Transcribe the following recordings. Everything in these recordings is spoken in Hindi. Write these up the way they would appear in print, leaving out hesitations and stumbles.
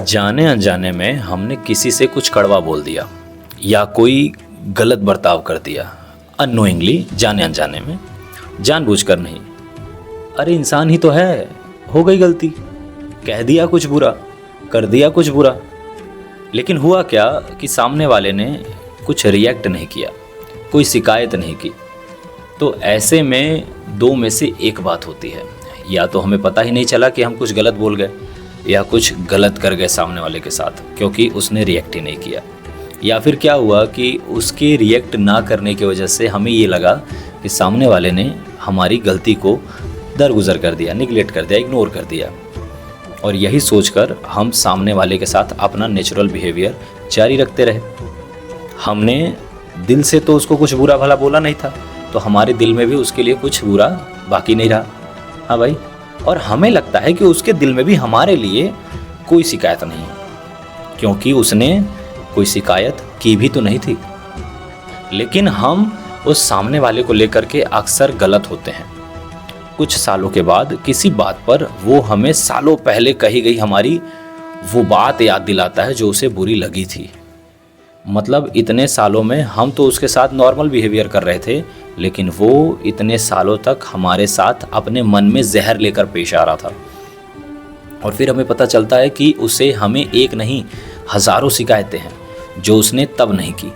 जाने अनजाने में हमने किसी से कुछ कड़वा बोल दिया या कोई गलत बर्ताव कर दिया, अननोइंगली, जाने अनजाने में, जानबूझकर नहीं। अरे इंसान ही तो है, हो गई गलती, कह दिया कुछ बुरा, कर दिया कुछ बुरा। लेकिन हुआ क्या कि सामने वाले ने कुछ रिएक्ट नहीं किया, कोई शिकायत नहीं की। तो ऐसे में दो में से एक बात होती है, या तो हमें पता ही नहीं चला कि हम कुछ गलत बोल गए या कुछ गलत कर गए सामने वाले के साथ, क्योंकि उसने रिएक्ट ही नहीं किया। या फिर क्या हुआ कि उसके रिएक्ट ना करने की वजह से हमें ये लगा कि सामने वाले ने हमारी गलती को दरगुजर कर दिया, निगलेक्ट कर दिया, इग्नोर कर दिया। और यही सोचकर हम सामने वाले के साथ अपना नेचुरल बिहेवियर जारी रखते रहे। हमने दिल से तो उसको कुछ बुरा भला बोला नहीं था, तो हमारे दिल में भी उसके लिए कुछ बुरा बाकी नहीं रहा। हाँ भाई, और हमें लगता है कि उसके दिल में भी हमारे लिए कोई शिकायत नहीं है, क्योंकि उसने कोई शिकायत की भी तो नहीं थी। लेकिन हम उस सामने वाले को लेकर के अक्सर गलत होते हैं। कुछ सालों के बाद किसी बात पर वो हमें सालों पहले कही गई हमारी वो बात याद दिलाता है जो उसे बुरी लगी थी। मतलब इतने सालों में हम तो उसके साथ नॉर्मल बिहेवियर कर रहे थे, लेकिन वो इतने सालों तक हमारे साथ अपने मन में जहर लेकर पेश आ रहा था। और फिर हमें पता चलता है कि उसे हमें एक नहीं हज़ारों शिकायतें हैं जो उसने तब नहीं की,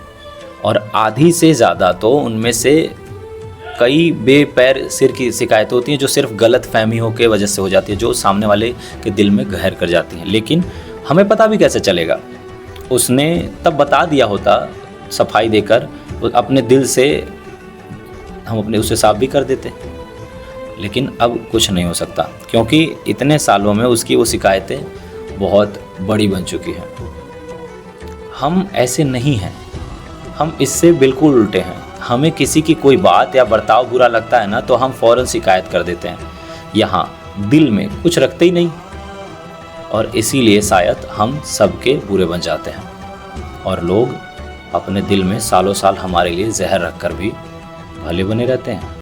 और आधी से ज़्यादा तो उनमें से कई बेपैर सिर की शिकायतें होती हैं जो सिर्फ गलत फहमियों के वजह से हो जाती है, जो सामने वाले के दिल में गहर कर जाती हैं। लेकिन हमें पता भी कैसे चलेगा? उसने तब बता दिया होता सफाई देकर, अपने दिल से हम अपने उसे साफ भी कर देते। लेकिन अब कुछ नहीं हो सकता, क्योंकि इतने सालों में उसकी वो शिकायतें बहुत बड़ी बन चुकी हैं। हम ऐसे नहीं हैं, हम इससे बिल्कुल उल्टे हैं। हमें किसी की कोई बात या बर्ताव बुरा लगता है ना, तो हम फ़ौरन शिकायत कर देते हैं, यहाँ दिल में कुछ रखते ही नहीं। और इसीलिए शायद हम सबके बुरे बन जाते हैं, और लोग अपने दिल में सालों साल हमारे लिए जहर रख कर भी भले बने रहते हैं।